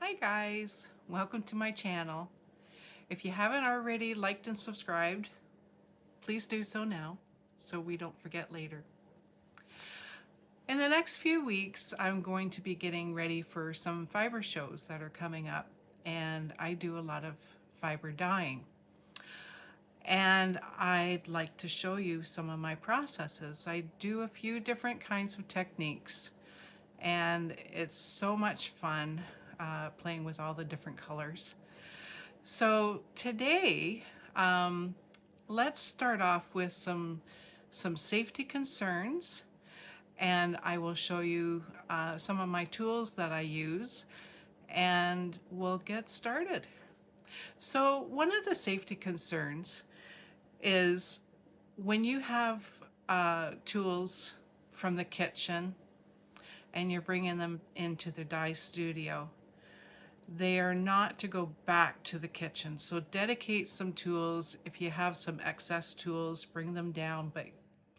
Hi guys, welcome to my channel. If you haven't already liked and subscribed, please do so now so we don't forget later. In the next few weeks, I'm going to be getting ready for some fiber shows that are coming up, and I do a lot of fiber dyeing. And I'd like to show you some of my processes. I do a few different kinds of techniques, and it's so much fun playing with all the different colors. So today, let's start off with some safety concerns, and I will show you some of my tools that I use, and we'll get started. So one of the safety concerns is when you have tools from the kitchen and you're bringing them into the dye studio, they are not to go back to the kitchen. So dedicate some tools. If you have some excess tools, bring them down, but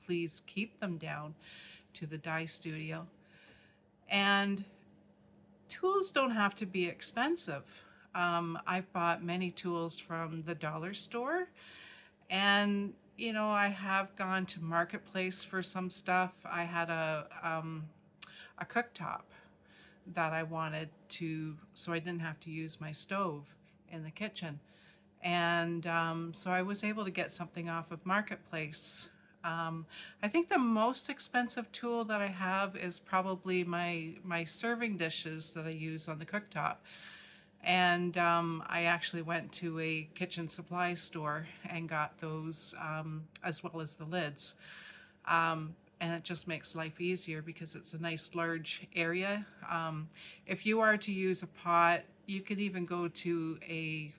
please keep them down to the dye studio. And tools don't have to be expensive. I've bought many tools from the dollar store, and I have gone to Marketplace for some stuff. I had a cooktop that I wanted to, so I didn't have to use my stove in the kitchen. And so I was able to get something off of Marketplace. I think the most expensive tool that I have is probably my serving dishes that I use on the cooktop. And I actually went to a kitchen supply store and got those as well as the lids. And it just makes life easier because it's a nice large area. If you are to use a pot, you could even go to a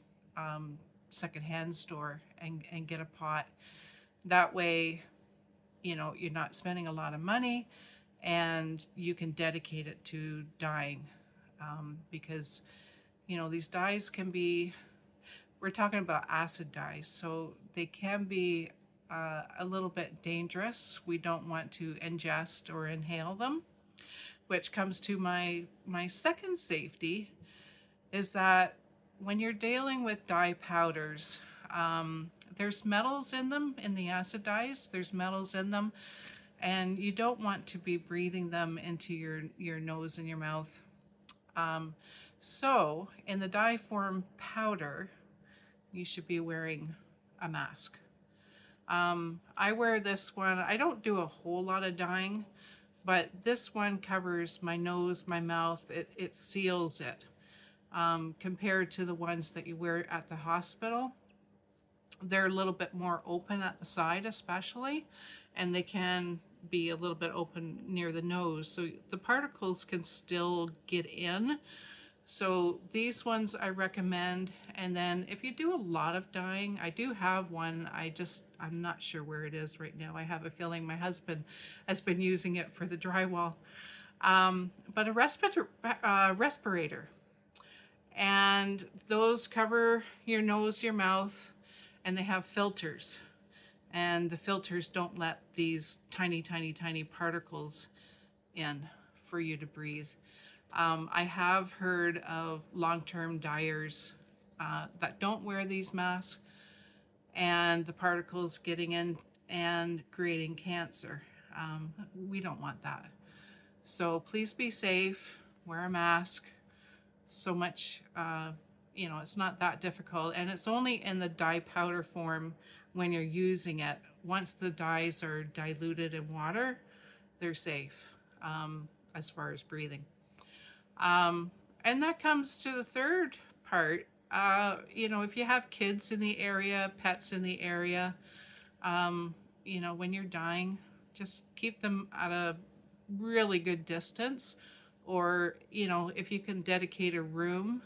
secondhand store and get a pot. That way, you're not spending a lot of money, and you can dedicate it to dyeing, because these dyes can be, we're talking about acid dyes, so they can be a little bit dangerous. We don't want to ingest or inhale them, which comes to my second safety, is that when you're dealing with dye powders, there's metals in them. In the acid dyes, there's metals in them, and you don't want to be breathing them into your nose and your mouth. So in the dye form powder, you should be wearing a mask. I wear this one. I don't do a whole lot of dyeing, but this one covers my nose, my mouth. It seals it, compared to the ones that you wear at the hospital. They're a little bit more open at the side especially, and they can be a little bit open near the nose, so the particles can still get in. So these ones I recommend. And then if you do a lot of dyeing, I do have one. I'm not sure where it is right now. I have a feeling my husband has been using it for the drywall. But a respirator. And those cover your nose, your mouth, and they have filters. And the filters don't let these tiny, tiny, tiny particles in for you to breathe. I have heard of long-term dyers that don't wear these masks, and the particles getting in and creating cancer. We don't want that. So please be safe, wear a mask. So much, it's not that difficult, and it's only in the dye powder form when you're using it. Once the dyes are diluted in water, they're safe as far as breathing. And that comes to the third part. If you have kids in the area, pets in the area, when you're dyeing, just keep them at a really good distance. Or, if you can dedicate a room,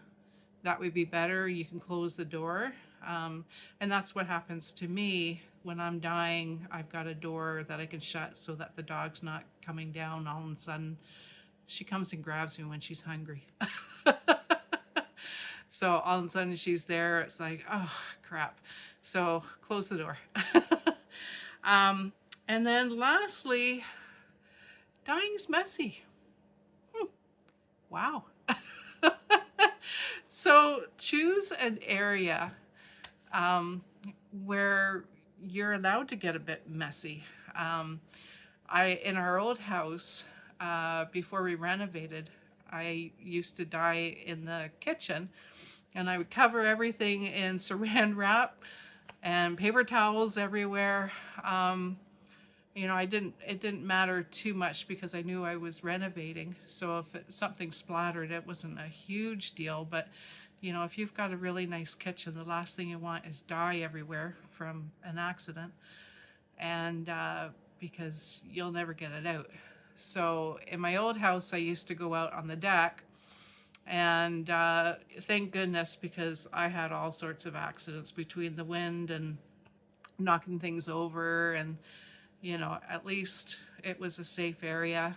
that would be better. You can close the door. And that's what happens to me when I'm dyeing. I've got a door that I can shut so that the dog's not coming down all of a sudden. She comes and grabs me when she's hungry. So all of a sudden she's there. It's like, oh, crap. So close the door. And then lastly, dyeing's messy. Wow. So choose an area where you're allowed to get a bit messy. In our old house, before we renovated, I used to dye in the kitchen, and I would cover everything in saran wrap and paper towels everywhere. You know, it didn't matter too much because I knew I was renovating. So if something splattered, it wasn't a huge deal. But, you know, if you've got a really nice kitchen, the last thing you want is dye everywhere from an accident. And because you'll never get it out. So in my old house, I used to go out on the deck, and thank goodness, because I had all sorts of accidents between the wind and knocking things over, and you know, at least it was a safe area.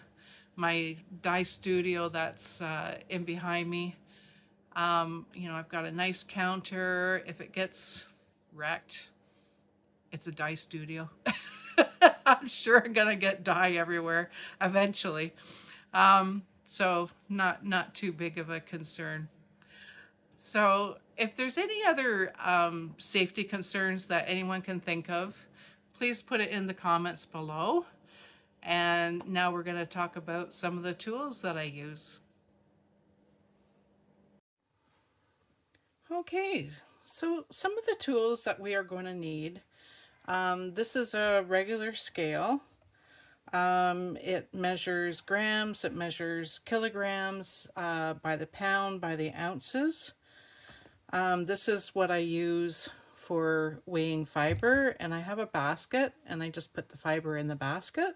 My dye studio that's in behind me, you know, I've got a nice counter. If it gets wrecked, it's a dye studio. I'm sure I'm gonna get dye everywhere eventually. So not too big of a concern. So if there's any other safety concerns that anyone can think of, please put it in the comments below. And now we're going to talk about some of the tools that I use. Okay, so some of the tools that we are going to need. This is a regular scale. It measures grams, it measures kilograms by the pound, by the ounces. This is what I use for weighing fiber, and I have a basket, and I just put the fiber in the basket.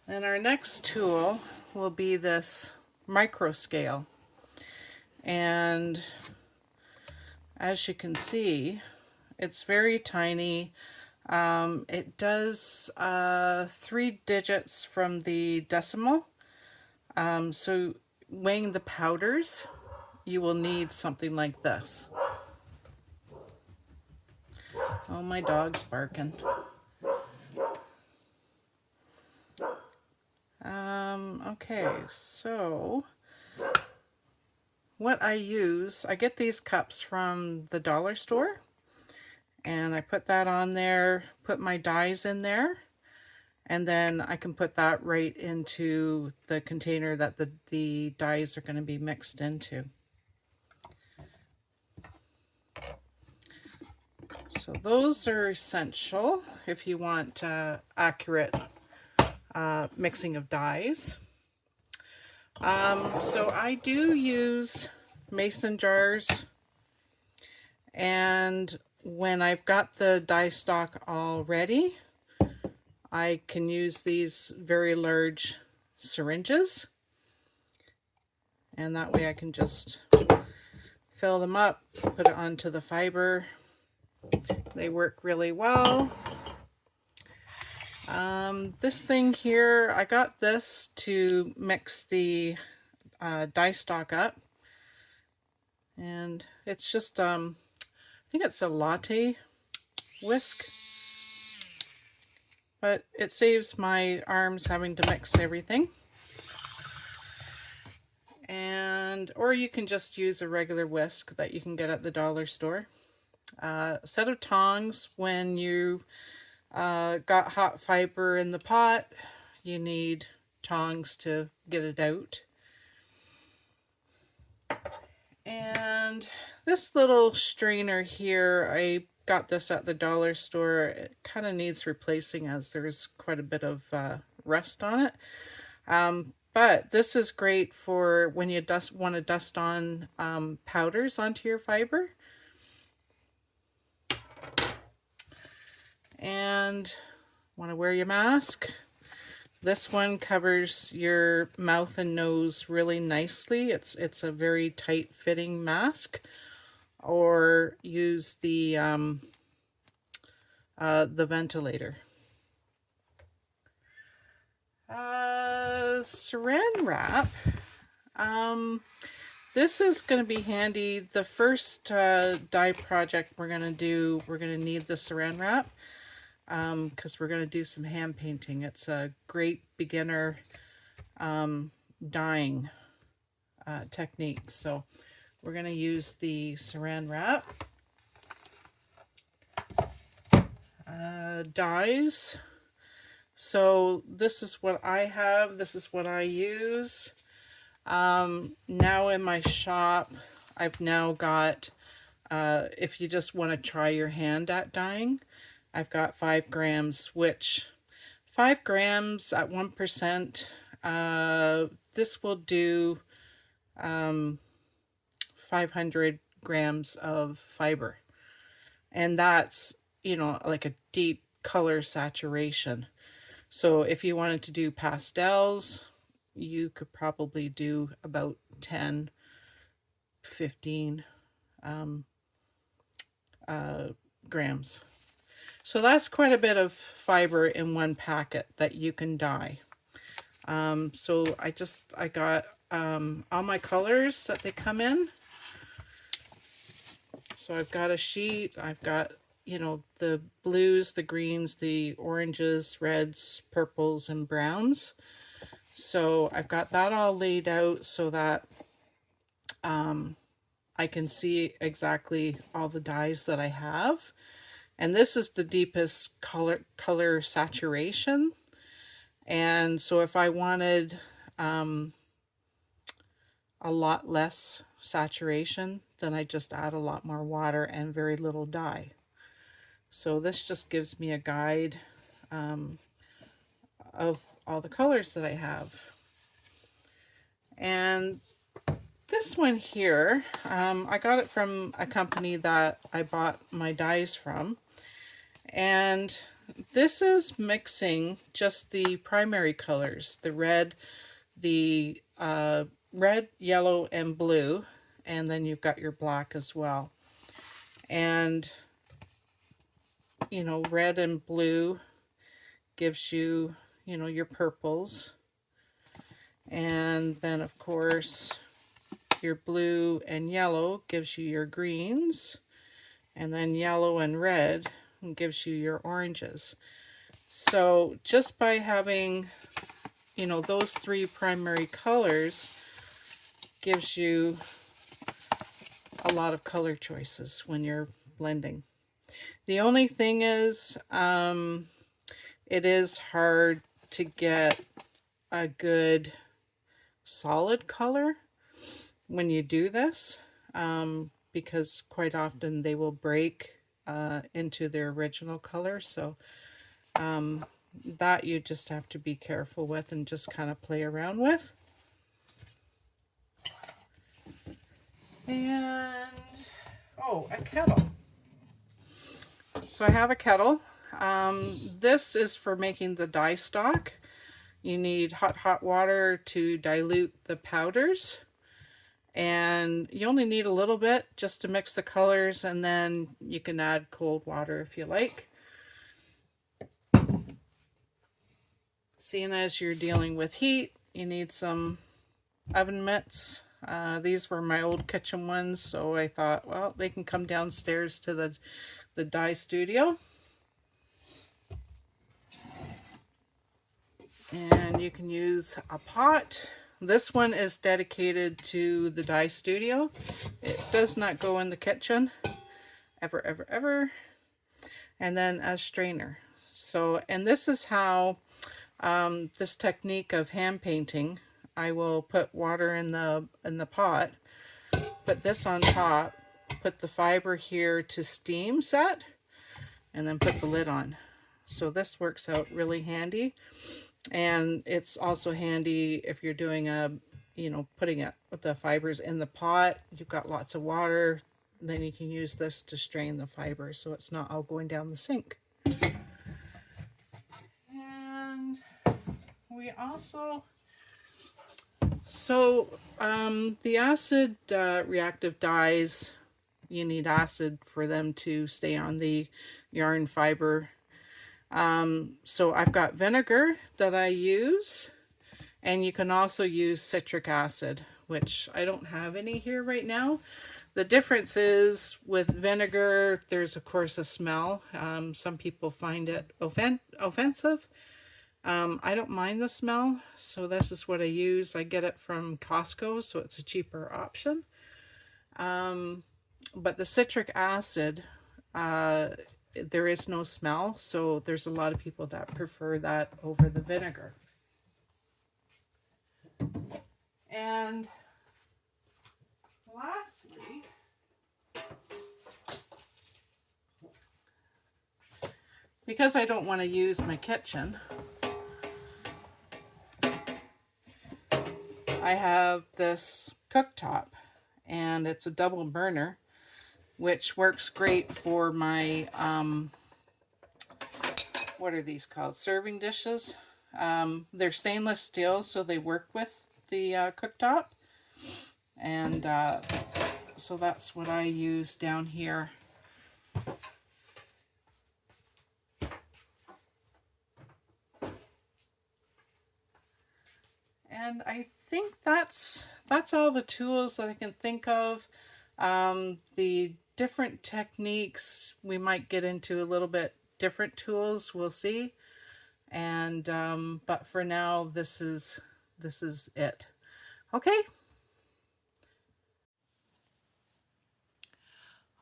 And our next tool will be this micro scale. And as you can see, it's very tiny. It does 3 digits from the decimal. So weighing the powders, you will need something like this. Oh, my dog's barking. Okay, so what I use, I get these cups from the dollar store, and I put that on there, put my dyes in there, and then I can put that right into the container that the dyes are going to be mixed into. So those are essential if you want accurate mixing of dyes. So I do use mason jars, and when I've got the dye stock all ready, I can use these very large syringes, and that way I can just fill them up, put it onto the fiber. They work really well. This thing here, I got this to mix the dye stock up, and it's just I think it's a latte whisk, but it saves my arms having to mix everything. And or you can just use a regular whisk that you can get at the dollar store. A set of tongs. When you got hot fiber in the pot, you need tongs to get it out. And this little strainer here, I got this at the dollar store. It kind of needs replacing as there's quite a bit of rust on it. But this is great for when you want to dust on powders onto your fiber. And want to wear your mask. This one covers your mouth and nose really nicely. It's a very tight fitting mask. Or use the ventilator. Saran wrap. This is going to be handy. The first dye project we're going to do, we're going to need the saran wrap because we're going to do some hand painting. It's a great beginner dyeing technique. So we're going to use the Saran Wrap dyes. So this is what I have. This is what I use. Now in my shop, I've now got, if you just want to try your hand at dyeing, I've got 5 grams, which 5 grams at 1%, this will do 500 grams of fiber. And that's, you know, like a deep color saturation. So if you wanted to do pastels, you could probably do about 10, 15 grams. So that's quite a bit of fiber in one packet that you can dye. So I got all my colors that they come in. So I've got a sheet, I've got, you know, the blues, the greens, the oranges, reds, purples, and browns. So I've got that all laid out so that I can see exactly all the dyes that I have. And this is the deepest color saturation. And so if I wanted a lot less saturation, then I just add a lot more water and very little dye. So this just gives me a guide of all the colors that I have. And this one here, I got it from a company that I bought my dyes from. And this is mixing just the primary colors, the red, yellow, and blue. And then you've got your black as well. And, you know, red and blue gives you, you know, your purples. And then, of course, your blue and yellow gives you your greens. And then yellow and red gives you your oranges. So just by having, you know, those 3 primary colors gives you a lot of color choices when you're blending. The only thing is, it is hard to get a good solid color when you do this, because quite often they will break into their original color. So that you just have to be careful with and just kind of play around with. And, oh, a kettle. So I have a kettle. This is for making the dye stock. You need hot water to dilute the powders. And you only need a little bit just to mix the colors, and then you can add cold water if you like. Seeing as you're dealing with heat, you need some oven mitts. These were my old kitchen ones, so I thought, well, they can come downstairs to the dye studio. And you can use a pot. This one is dedicated to the dye studio. It does not go in the kitchen, ever, ever, ever. And then a strainer. So, and this is how this technique of hand painting, I will put water in the pot, put this on top, put the fiber here to steam set, and then put the lid on. So this works out really handy. And it's also handy if you're doing putting it with the fibers in the pot. You've got lots of water, then you can use this to strain the fiber so it's not all going down the sink. And we also, the acid reactive dyes, you need acid for them to stay on the yarn fiber. So I've got vinegar that I use, and you can also use citric acid, which I don't have any here right now. The difference is with vinegar, there's of course a smell. Some people find it offensive. I don't mind the smell, so this is what I use. I get it from Costco, so it's a cheaper option. But the citric acid, there is no smell, so there's a lot of people that prefer that over the vinegar. And lastly, because I don't want to use my kitchen, I have this cooktop, and it's a double burner, which works great for my, what are these called? Serving dishes. They're stainless steel, so they work with the cooktop. And so that's what I use down here. And I think that's all the tools that I can think of. The different techniques, we might get into a little bit different tools, we'll see. And but for now, this is it. Okay.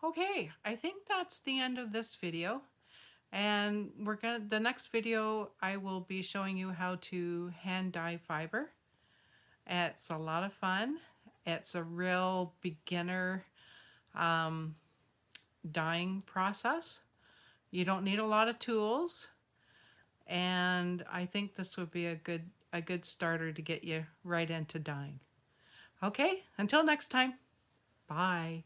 Okay, I think that's the end of this video. And the next video I will be showing you how to hand dye fiber. It's a lot of fun. It's a real beginner dyeing process. You don't need a lot of tools, and I think this would be a good starter to get you right into dyeing. Okay, until next time. Bye.